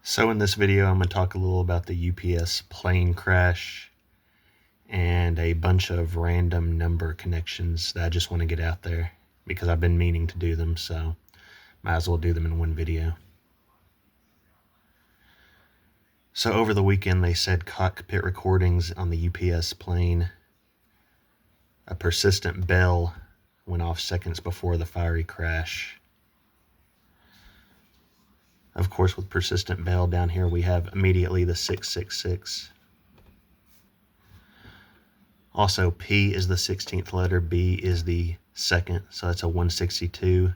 So in this video, I'm going to talk a little about the UPS plane crash and a bunch of random number connections that I just want to get out there because I've been meaning to do them, so might as well do them in one video. So over the weekend, they said cockpit recordings on the UPS plane. A persistent bell went off seconds before the fiery crash. Of course, with persistent bell down here, we have immediately the 666. Also, P is the 16th letter, B is the second, so that's a 162,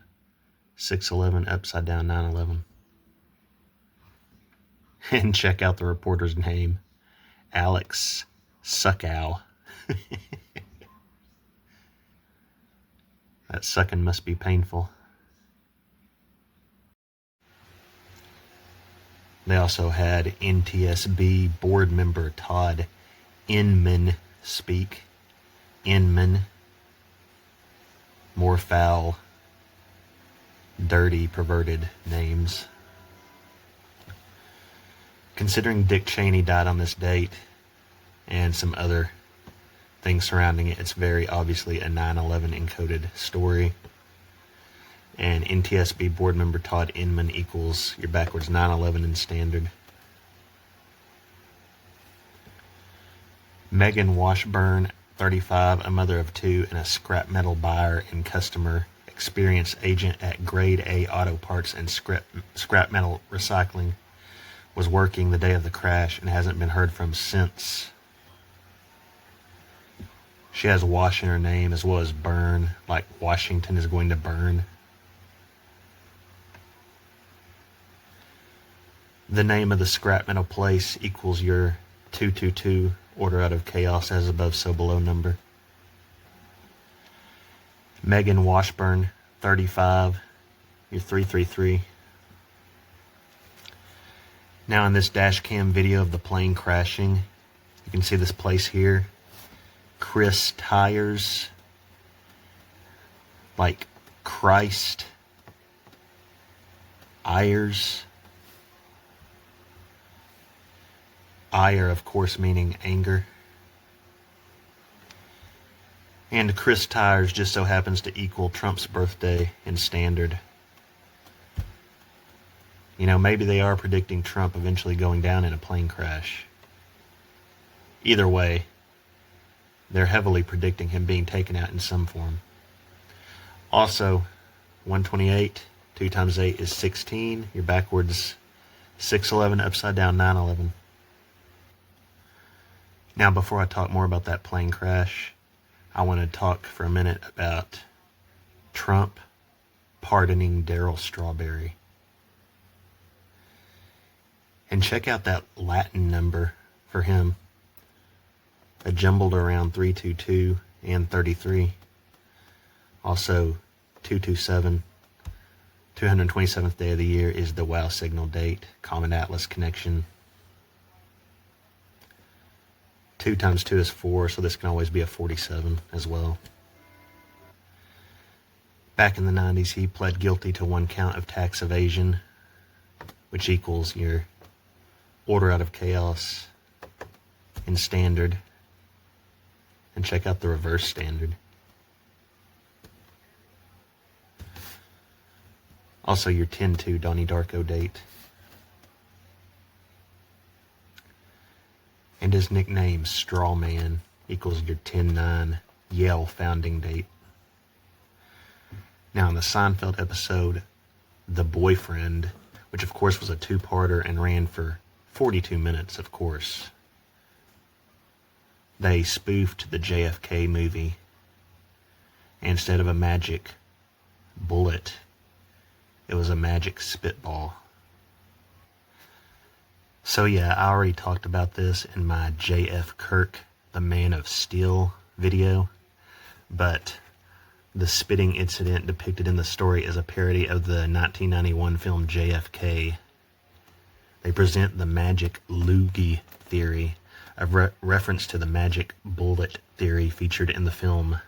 611, upside down 911. And check out the reporter's name, Alex Suckow. That sucking must be painful. They also had NTSB board member Todd Inman speak. Inman. More foul, dirty, perverted names. Considering Dick Cheney died on this date and some other things surrounding it, it's very obviously a 9/11 encoded story. And NTSB board member Todd Inman equals your backwards 9/11 in standard. Megan Washburn, 35, a mother of two, and a scrap metal buyer and customer experience agent at Grade A Auto Parts and Scrap Metal Recycling, was working the day of the crash and hasn't been heard from since. She has Wash in her name as well as burn, like Washington is going to burn. The name of the scrap metal place equals your 222 order out of chaos as above so below number. Megan Washburn, 35, your 333. Now in this dash cam video of the plane crashing, you can see this place here, Chris Tires, like Christ, Ayers. Ire, of course, meaning anger. And Chris Tires just so happens to equal Trump's birthday in standard. You know, maybe they are predicting Trump eventually going down in a plane crash. Either way, they're heavily predicting him being taken out in some form. Also, 128, 2 times 8 is 16. You're backwards 611, upside down 911. Now, before I talk more about that plane crash, I want to talk for a minute about Trump pardoning Darryl Strawberry. And check out that Latin number for him. A jumbled around 322 and 33. Also, 227, 227th day of the year is the WOW signal date, Common Atlas connection. 2 times 2 is 4, so this can always be a 47 as well. Back in the 90s, he pled guilty to 1 count of tax evasion, which equals your order out of chaos in standard. And check out the reverse standard. Also your 10-2 Donnie Darko date. And his nickname, Strawman, equals your 10-9 Yale founding date. Now, in the Seinfeld episode, The Boyfriend, which of course was a 2-parter and ran for 42 minutes, of course, they spoofed the JFK movie. Instead of a magic bullet, it was a magic spitball. So yeah, I already talked about this in my J.F. Kirk, the Man of Steel video, but the spitting incident depicted in the story is a parody of the 1991 film JFK. They present the magic loogie theory, a reference to the magic bullet theory featured in the film.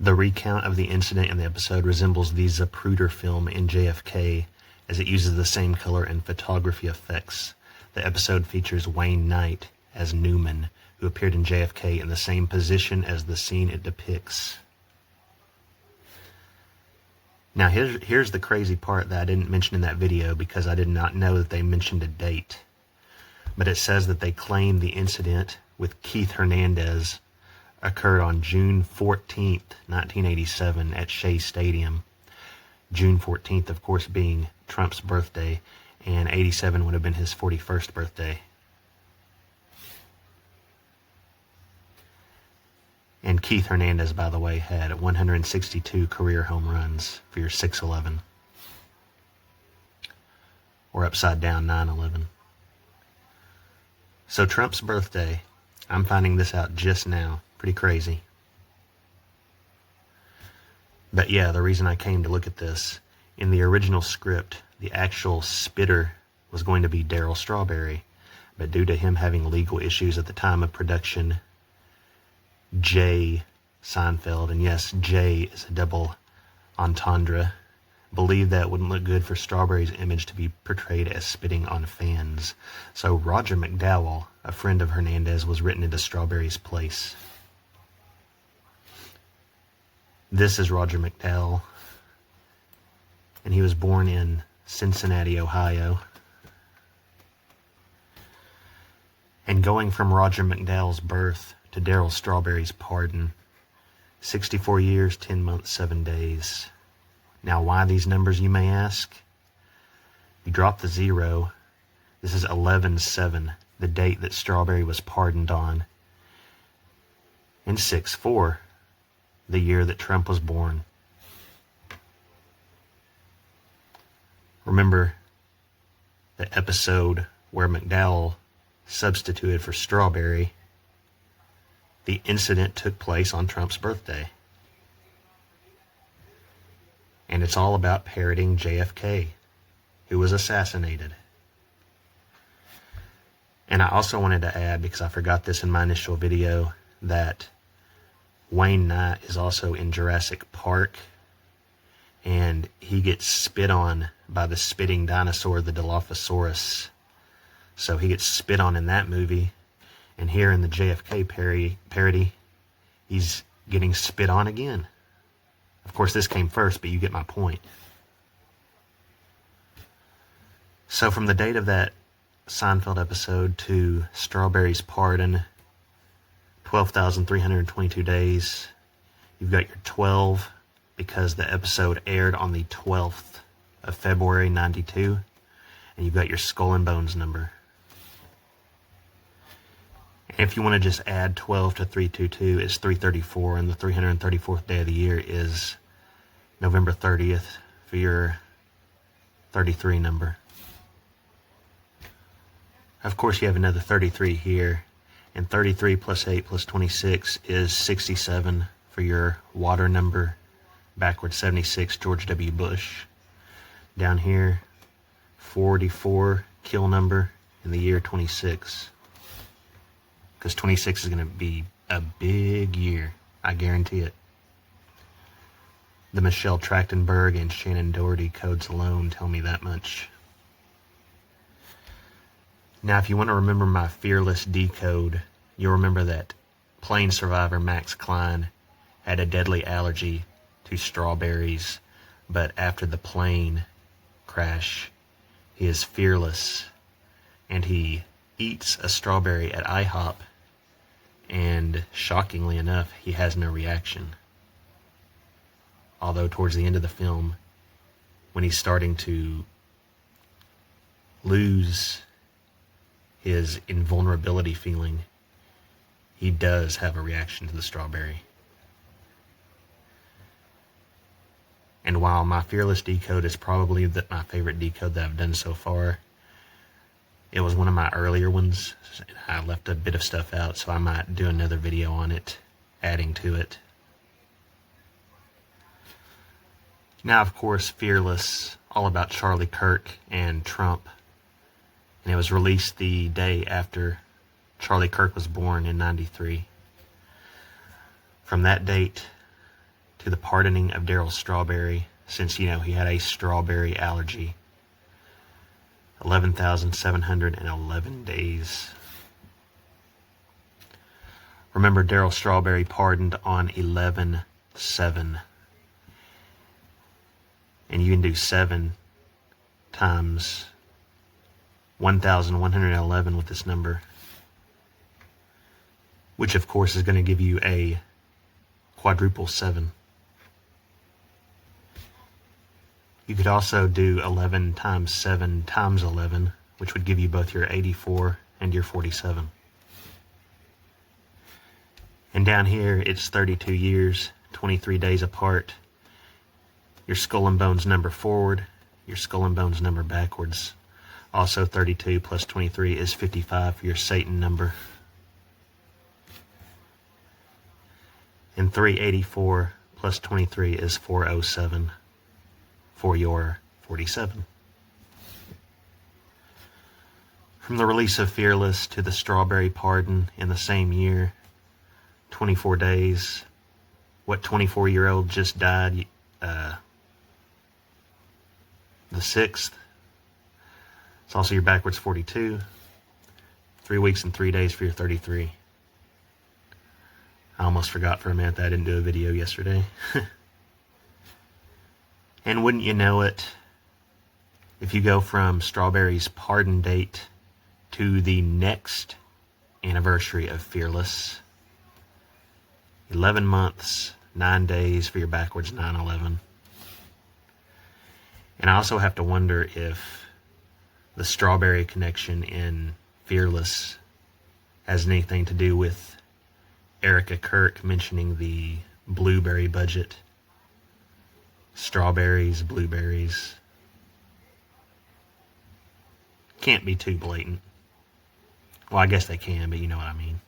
The recount of the incident in the episode resembles the Zapruder film in JFK, as it uses the same color and photography effects. The episode features Wayne Knight as Newman, who appeared in JFK in the same position as the scene it depicts. Now here's the crazy part that I didn't mention in that video because I did not know that they mentioned a date. But it says that they claimed the incident with Keith Hernandez occurred on June 14th, 1987 at Shea Stadium. June 14th, of course, being Trump's birthday, and 87 would have been his 41st birthday. And Keith Hernandez, by the way, had 162 career home runs for your 611. Or upside down 911. So Trump's birthday, I'm finding this out just now. Pretty crazy. But yeah, the reason I came to look at this, in the original script, the actual spitter was going to be Darryl Strawberry. But due to him having legal issues at the time of production, Jay Seinfeld, and yes, Jay is a double entendre, believed that wouldn't look good for Strawberry's image to be portrayed as spitting on fans. So Roger McDowell, a friend of Hernandez, was written into Strawberry's place. This is Roger McDowell, and he was born in Cincinnati, Ohio. And going from Roger McDowell's birth to Darryl Strawberry's pardon, 64 years, 10 months, 7 days. Now, why these numbers, you may ask? You drop the 0. This is 11/7, the date that Strawberry was pardoned on. And 6/4, the year that Trump was born. Remember the episode where McDowell substituted for Strawberry? The incident took place on Trump's birthday. And it's all about parroting JFK, who was assassinated. And I also wanted to add, because I forgot this in my initial video, that Wayne Knight is also in Jurassic Park, and he gets spit on by the spitting dinosaur, the Dilophosaurus. So he gets spit on in that movie, and here in the JFK parody, he's getting spit on again. Of course, this came first, but you get my point. So from the date of that Seinfeld episode to Strawberry's pardon, 12,322 days. You've got your 12 because the episode aired on the 12th of February, 92. And you've got your skull and bones number. And if you want to just add 12 to 322, it's 334, and the 334th day of the year is November 30th for your 33 number. Of course, you have another 33 here, and 33 plus 8 plus 26 is 67 for your water number, backwards 76, George W. Bush. Down here, 44 kill number in the year 26. Because 26 is going to be a big year, I guarantee it. The Michelle Trachtenberg and Shannon Doherty codes alone tell me that much. Now, if you want to remember my fearless decode, you'll remember that plane survivor Max Klein had a deadly allergy to strawberries, but after the plane crash, he is fearless, and he eats a strawberry at IHOP, and shockingly enough, he has no reaction. Although towards the end of the film, when he's starting to lose his invulnerability feeling, he does have a reaction to the strawberry. And while my fearless decode is probably my favorite decode that I've done so far, it was one of my earlier ones. I left a bit of stuff out, so I might do another video on it, adding to it. Now, of course, Fearless, all about Charlie Kirk and Trump. And it was released the day after Charlie Kirk was born in 93. From that date to the pardoning of Darryl Strawberry, since, he had a strawberry allergy. 11,711 days. Remember, Darryl Strawberry pardoned on 11/7. And you can do 7 times 1,111 with this number, which of course is going to give you a quadruple 7. You could also do 11 times 7 times 11, which would give you both your 84 and your 47. And down here, it's 32 years, 23 days apart. Your skull and bones number forward, your skull and bones number backwards. Also 32 plus 23 is 55 for your Satan number. And 384 plus 23 is 407 for your 47. From the release of Fearless to the Strawberry Pardon in the same year, 24 days. What 24-year-old just died? The 6th. It's also your backwards 42. 3 weeks and 3 days for your 33. I almost forgot for a minute that I didn't do a video yesterday. And wouldn't you know it, if you go from Strawberry's pardon date to the next anniversary of Fearless, 11 months, 9 days for your backwards 9/11. And I also have to wonder if the Strawberry connection in Fearless has anything to do with Erica Kirk mentioning the blueberry budget. Strawberries, blueberries. Can't be too blatant. Well, I guess they can, but you know what I mean.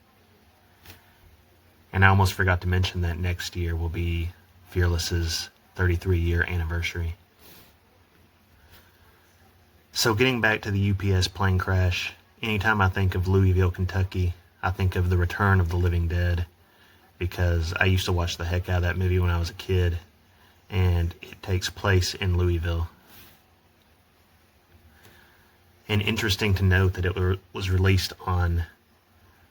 And I almost forgot to mention that next year will be Fearless's 33-year anniversary. So getting back to the UPS plane crash, anytime I think of Louisville, Kentucky, I think of the Return of the Living Dead, because I used to watch the heck out of that movie when I was a kid, and it takes place in Louisville. And interesting to note that it was released on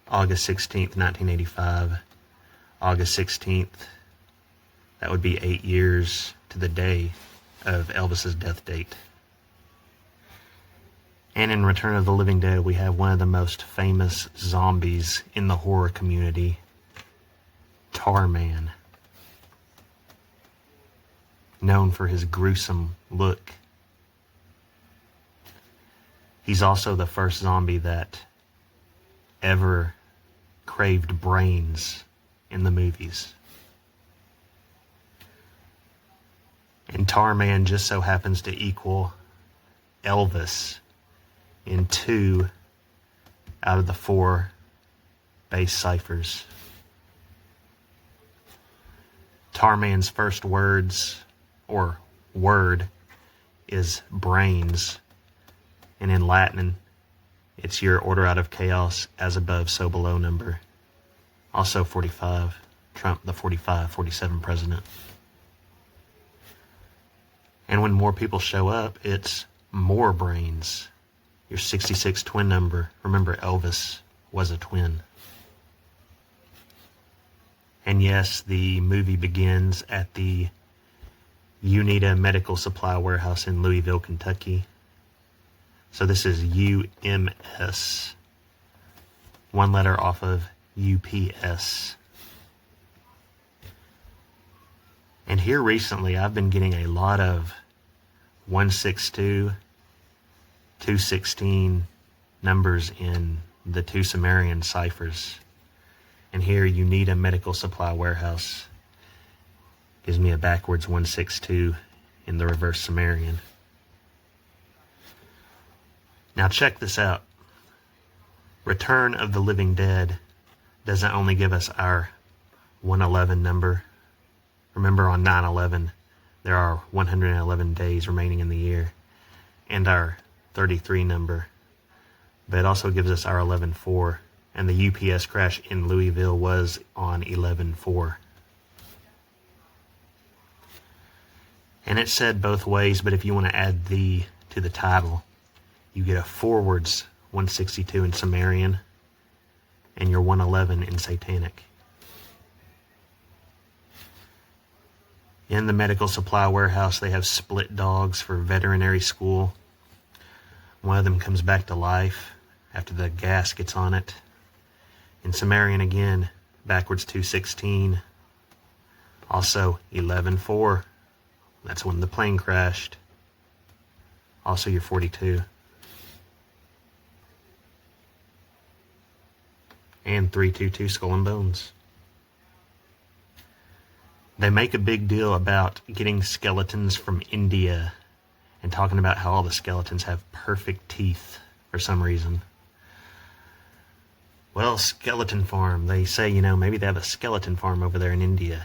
August 16th, 1985. August 16th, that would be 8 years to the day of Elvis's death date. And in Return of the Living Dead, we have one of the most famous zombies in the horror community, Tarman, known for his gruesome look. He's also the first zombie that ever craved brains in the movies. And Tarman just so happens to equal Elvis in 2 out of the 4 base ciphers. Tarman's first words, or word, is brains. And in Latin, it's your order out of chaos, as above, so below number. Also 45, Trump, the 47 president. And when more people show up, it's more brains. Your 66 twin number. Remember, Elvis was a twin. And yes, the movie begins at the Unita Medical Supply Warehouse in Louisville, Kentucky. So this is UMS. One letter off of UPS. And here recently, I've been getting a lot of 162, 216 numbers in the 2 Sumerian ciphers. And here, Unita Medical Supply Warehouse gives me a backwards 162 in the reverse Sumerian. Now check this out. Return of the Living Dead doesn't only give us our 111 number. Remember, on 9/11, there are 111 days remaining in the year, and our 33 number. But it also gives us our 11/4, and the UPS crash in Louisville was on 11/4. And it's said both ways, but if you want to add the to the title, you get a forwards 162 in Sumerian and your 111 in Satanic. In the medical supply warehouse, they have split dogs for veterinary school. One of them comes back to life after the gas gets on it. In Sumerian again, backwards 216. Also 11-4. That's when the plane crashed. Also your 42. And 322 Skull and Bones. They make a big deal about getting skeletons from India and talking about how all the skeletons have perfect teeth for some reason. Well, skeleton farm. They say, maybe they have a skeleton farm over there in India.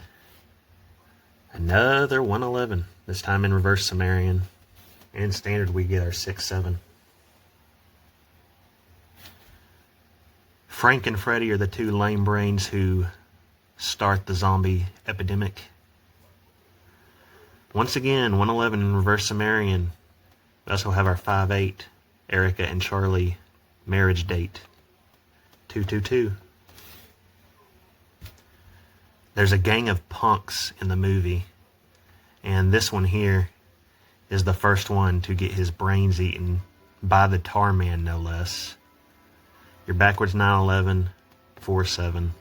Another 111, this time in reverse Sumerian. And standard we get our 6-7. Frank and Freddy are the two lame brains who start the zombie epidemic. Once again, 111 in reverse Sumerian. We also have our 5-8, Erica and Charlie marriage date. 222. There's a gang of punks in the movie, and this one here is the first one to get his brains eaten by the Tar Man, no less. You're backwards 911, 47.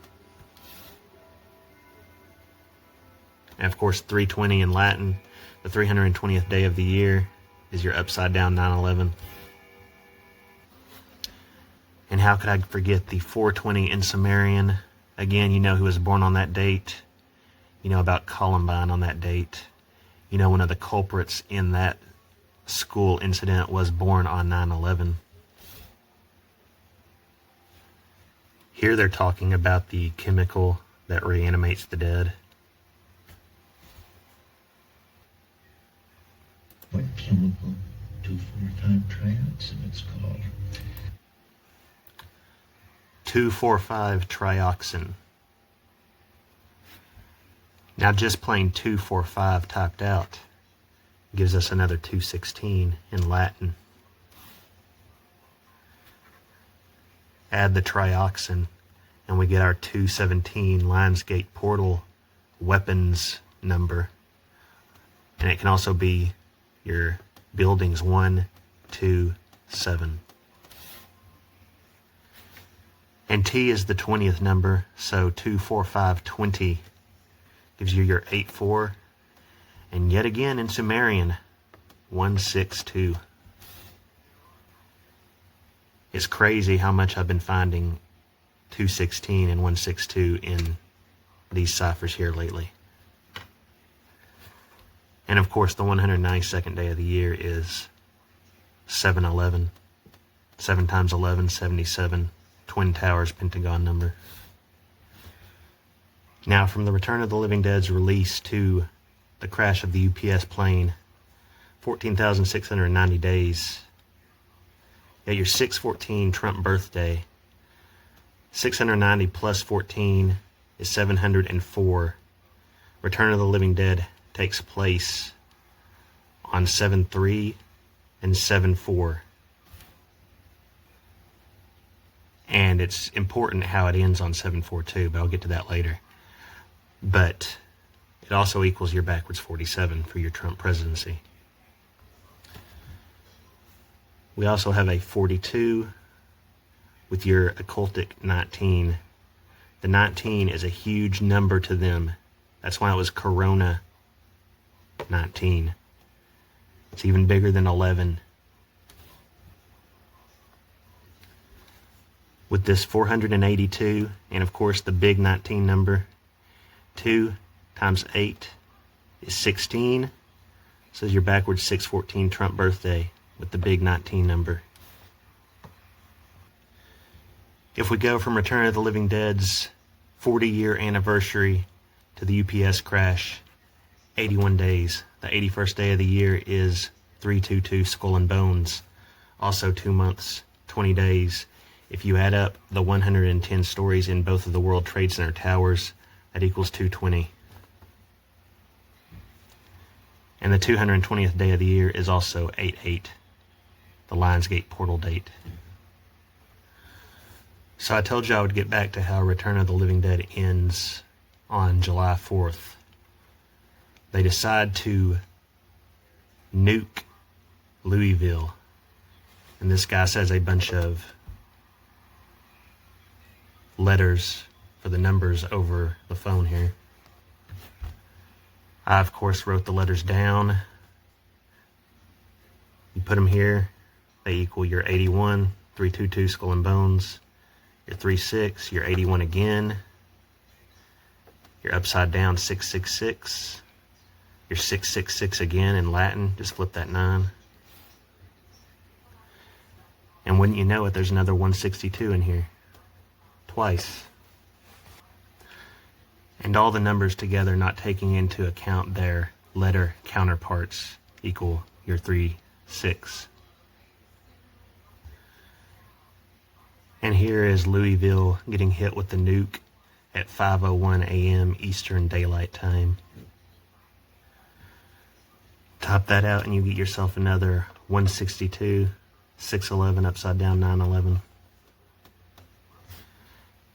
And of course, 320 in Latin, the 320th day of the year, is your upside down 911. And how could I forget the 420 in Sumerian? Again, who was born on that date. About Columbine on that date. One of the culprits in that school incident was born on 9/11. Here they're talking about the chemical that reanimates the dead. What chemical? 2,4,5 trioxin it's called. 2,4,5 trioxin. Now just plain 2,4,5 typed out gives us another 216 in Latin. Add the trioxin and we get our 217 Lionsgate portal weapons number. And it can also be your buildings 1, 2, 7. And T is the 20th number, so 2, 4, 5, 20 gives you your 8, 4. And yet again in Sumerian, 1, 6, 2. It's crazy how much I've been finding 216 and 162 in these ciphers here lately. And of course, the 192nd day of the year is 7/11. 7 times 11, 77. Twin Towers Pentagon number. Now, from the Return of the Living Dead's release to the crash of the UPS plane, 14,690 days. At your 6/14 Trump birthday, 690 plus 14 is 704. Return of the Living Dead takes place on 7/3 and 7/4. And it's important how it ends on 7/4 too, but I'll get to that later. But it also equals your backwards 47 for your Trump presidency. We also have a 42 with your occultic 19. The 19 is a huge number to them. That's why it was Corona 19. It's even bigger than 11. With this 482, and of course the big 19 number, 2 times 8 is 16. So your backwards 6/14 Trump birthday with the big 19 number. If we go from Return of the Living Dead's 40-year anniversary to the UPS crash, 81 days. The 81st day of the year is 322 Skull and Bones. Also 2 months, 20 days. If you add up the 110 stories in both of the World Trade Center towers, that equals 220. And the 220th day of the year is also 8/8, the Lionsgate portal date. So I told you I would get back to how Return of the Living Dead ends on July 4th. They decide to nuke Louisville. And this guy says a bunch of letters for the numbers over the phone here. I, of course, wrote the letters down. You put them here. They equal your 81, 322 skull and bones, your 36, your 81 again, your upside down 666, your 666 again in Latin. Just flip that 9. And wouldn't you know it, there's another 162 in here. Twice. And all the numbers together, not taking into account their letter counterparts, equal your 36. And here is Louisville getting hit with the nuke at 5:01 a.m. Eastern Daylight Time. Top that out and you get yourself another 162, 611 upside down 911.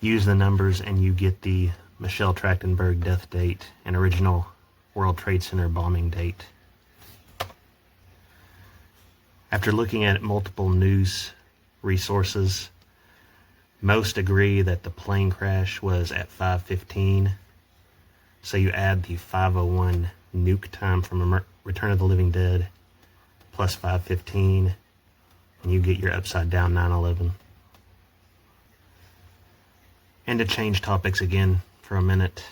Use the numbers and you get the Michelle Trachtenberg death date and original World Trade Center bombing date. After looking at multiple news resources, most agree that the plane crash was at 5:15. So you add the 5:01 nuke time from Return of the Living Dead plus 5:15, and you get your upside down 911. And to change topics again for a minute,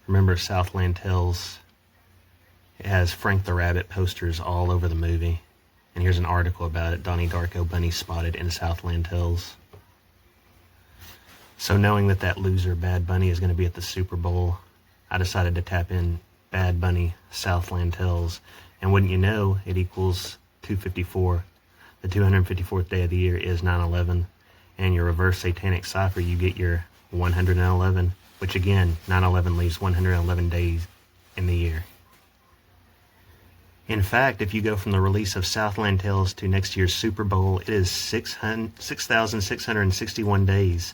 remember Southland Tales? It has Frank the Rabbit posters all over the movie. And here's an article about it. Donnie Darko bunny spotted in Southland Tales. So knowing that that loser Bad Bunny is going to be at the Super Bowl, I decided to tap in Bad Bunny Southland Tales. And wouldn't you know, it equals 254. The 254th day of the year is 9/11. And your reverse satanic cipher, you get your 111, which again, 9/11 leaves 111 days in the year. In fact, if you go from the release of Southland Tales to next year's Super Bowl, it is 6,661 days.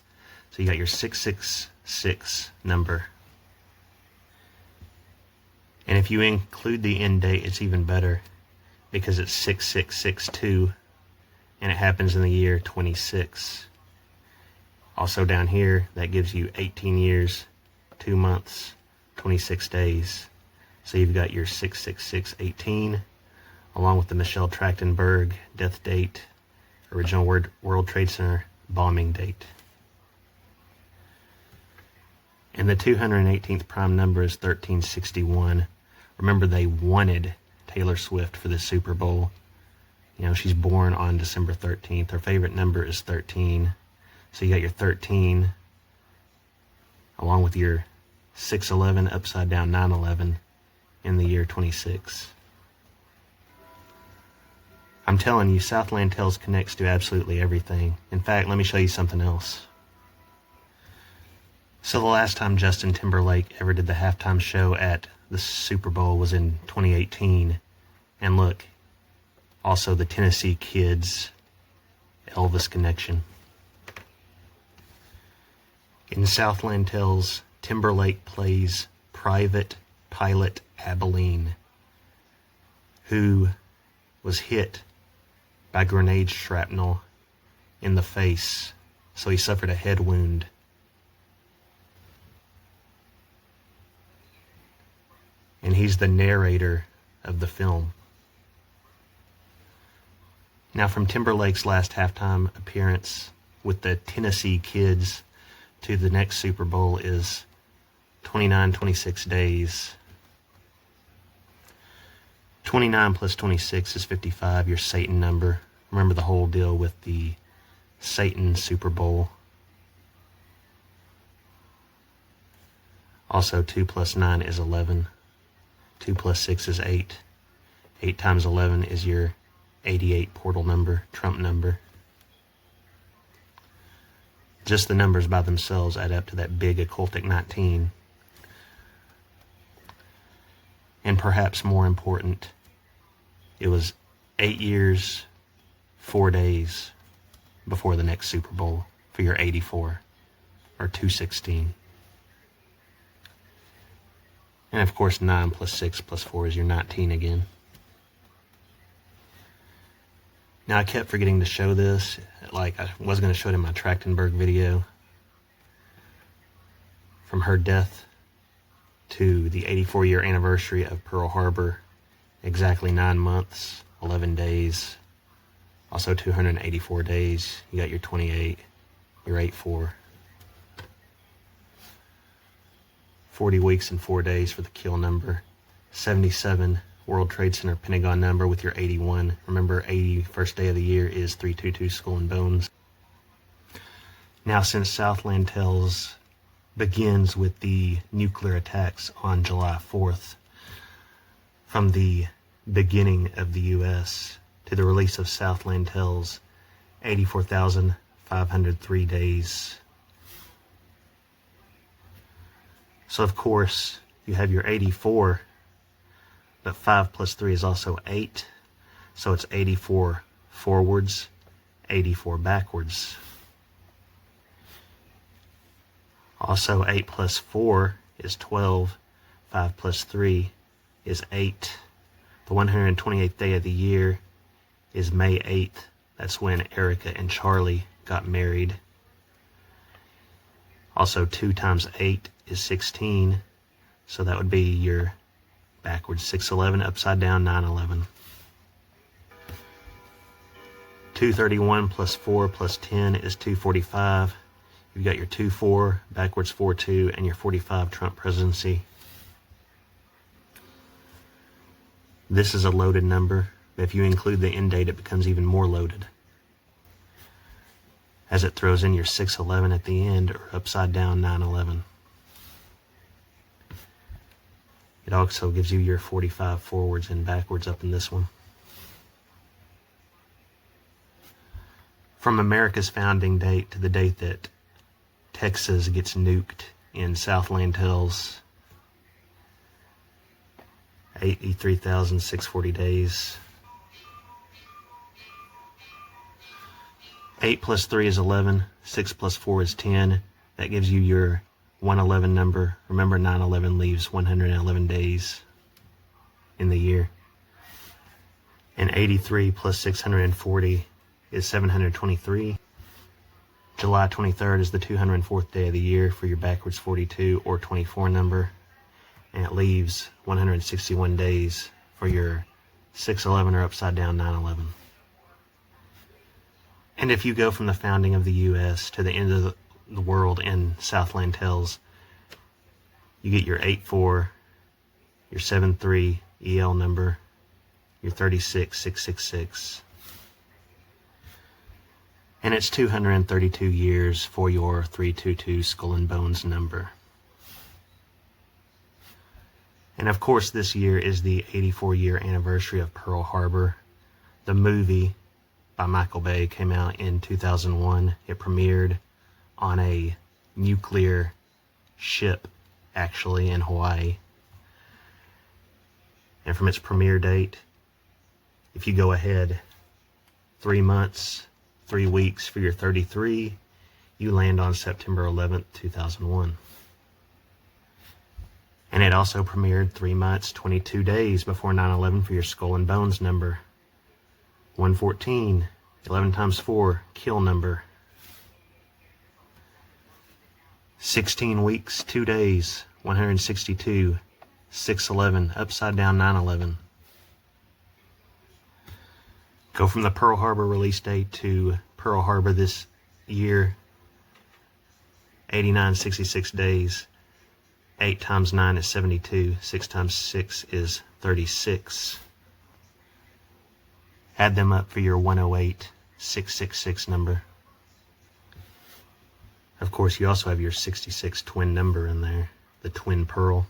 So you got your 666 number. And if you include the end date, it's even better because it's 6662 and it happens in the year 26. Also down here, that gives you 18 years, 2 months, 26 days. So you've got your 66618, along with the Michelle Trachtenberg death date, original World Trade Center bombing date. And the 218th prime number is 1361. Remember, they wanted Taylor Swift for the Super Bowl. You know, she's born on December 13th. Her favorite number is 13. So you got your 13, along with your 611 upside down 911. In the year 26. I'm telling you, Southland Tales connects to absolutely everything. In fact, let me show you something else. So the last time Justin Timberlake ever did the halftime show at the Super Bowl was in 2018. And look, also the Tennessee Kids Elvis connection. In Southland Tales, Timberlake plays Private Pilot Abilene, who was hit by grenade shrapnel in the face, so he suffered a head wound. And he's the narrator of the film. Now, from Timberlake's last halftime appearance with the Tennessee Kids to the next Super Bowl is 26 days. 29 plus 26 is 55, your Satan number. Remember the whole deal with the Satan Super Bowl. Also, 2 plus 9 is 11. 2 plus 6 is 8. 8 times 11 is your 88 portal number, Trump number. Just the numbers by themselves add up to that big occultic 19. perhaps more important, it was 8 years, 4 days before the next Super Bowl for your 84, or 216. And of course, 9 plus 6 plus 4 is your 19 again. Now, I kept forgetting to show this, like I was going to show it in my Trachtenberg video. From her death to the 84-year anniversary of Pearl Harbor, exactly 9 months, 11 days, also 284 days. You got your 28, your 84. 40 weeks and 4 days for the kill number. 77 World Trade Center Pentagon number with your 81. Remember, 81st day of the year is 322 Skull and Bones. Now, since Southland Tales begins with the nuclear attacks on July 4th, from the beginning of the U.S. to the release of Southland Tales, 84,503 days. So, of course, you have your 84, but 5 plus 3 is also 8. So it's 84 forwards, 84 backwards. Also, 8 plus 4 is 12. 5 plus 3 is 8. The 128th day of the year is May 8th. That's when Erica and Charlie got married. Also, 2 times 8 is 16. So that would be your backwards 611, upside down 911. 231 plus 4 plus 10 is 245. You've got your 2-4, backwards 4-2, and your 45 Trump presidency. This is a loaded number, but if you include the end date, it becomes even more loaded, as it throws in your 611 at the end, or upside down 911. It also gives you your 45 forwards and backwards up in this one. From America's founding date to the date that Texas gets nuked in Southland Tales, 83,640 days. 8 plus 3 is 11. 6 plus 4 is 10. That gives you your 111 number. Remember, 911 leaves 111 days in the year. And 83 plus 640 is 723. July 23rd is the 204th day of the year for your backwards 42 or 24 number. And it leaves 161 days for your 611 or upside down 911. And if you go from the founding of the U.S. to the end of the world in Southland Tales, you get your 84, your 73 EL number, your 36666. And it's 232 years for your 322 Skull and Bones number. And of course, this year is the 84-year anniversary of Pearl Harbor. The movie by Michael Bay came out in 2001. It premiered on a nuclear ship, actually, in Hawaii. And from its premiere date, if you go ahead 3 months, 3 weeks for your 33, you land on September 11th, 2001. And it also premiered 3 months, 22 days before 9/11 for your Skull and Bones number. 114, 11 times 4, kill number. 16 weeks, 2 days, 162, 611, upside down 911. Go from the Pearl Harbor release date to Pearl Harbor this year, 8966 days. 8 times 9 is 72. 6 times 6 is 36. Add them up for your 108,666 number. Of course, you also have your 66 twin number in there, the twin pearl,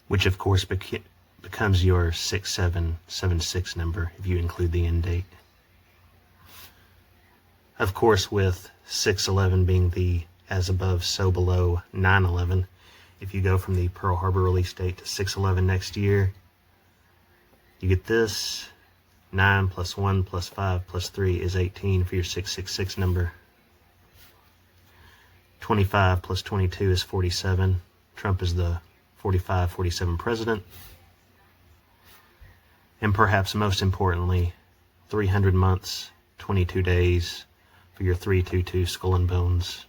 which of course becomes your 6776 number if you include the end date. Of course, with 611 being the as above, so below 911, if you go from the Pearl Harbor release date to 6/11 next year, you get this. 9 plus 1 plus 5 plus 3 is 18 for your 666 number. 25 plus 22 is 47. Trump is the 47 president. And perhaps most importantly, 300 months, 22 days for your 322 skull and bones.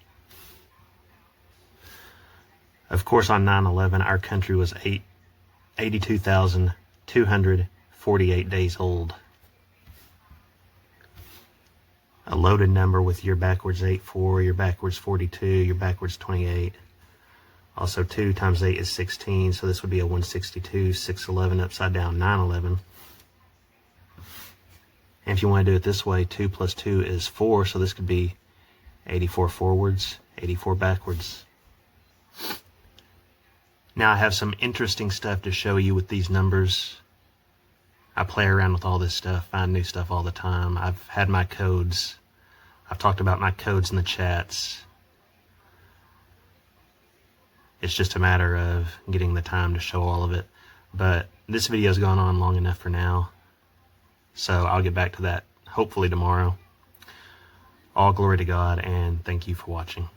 Of course, on 9/11, our country was 82,248 days old. A loaded number with your backwards 84, your backwards 42, your backwards 28. Also 2 times 8 is 16, so this would be a 162, 6/11 upside down, 9/11. And if you want to do it this way, 2 plus 2 is 4, so this could be 84 forwards, 84 backwards. Now I have some interesting stuff to show you with these numbers. I play around with all this stuff, find new stuff all the time. I've had my codes. I've talked about my codes in the chats. It's just a matter of getting the time to show all of it. But this video's gone on long enough for now, so I'll get back to that hopefully tomorrow. All glory to God, and thank you for watching.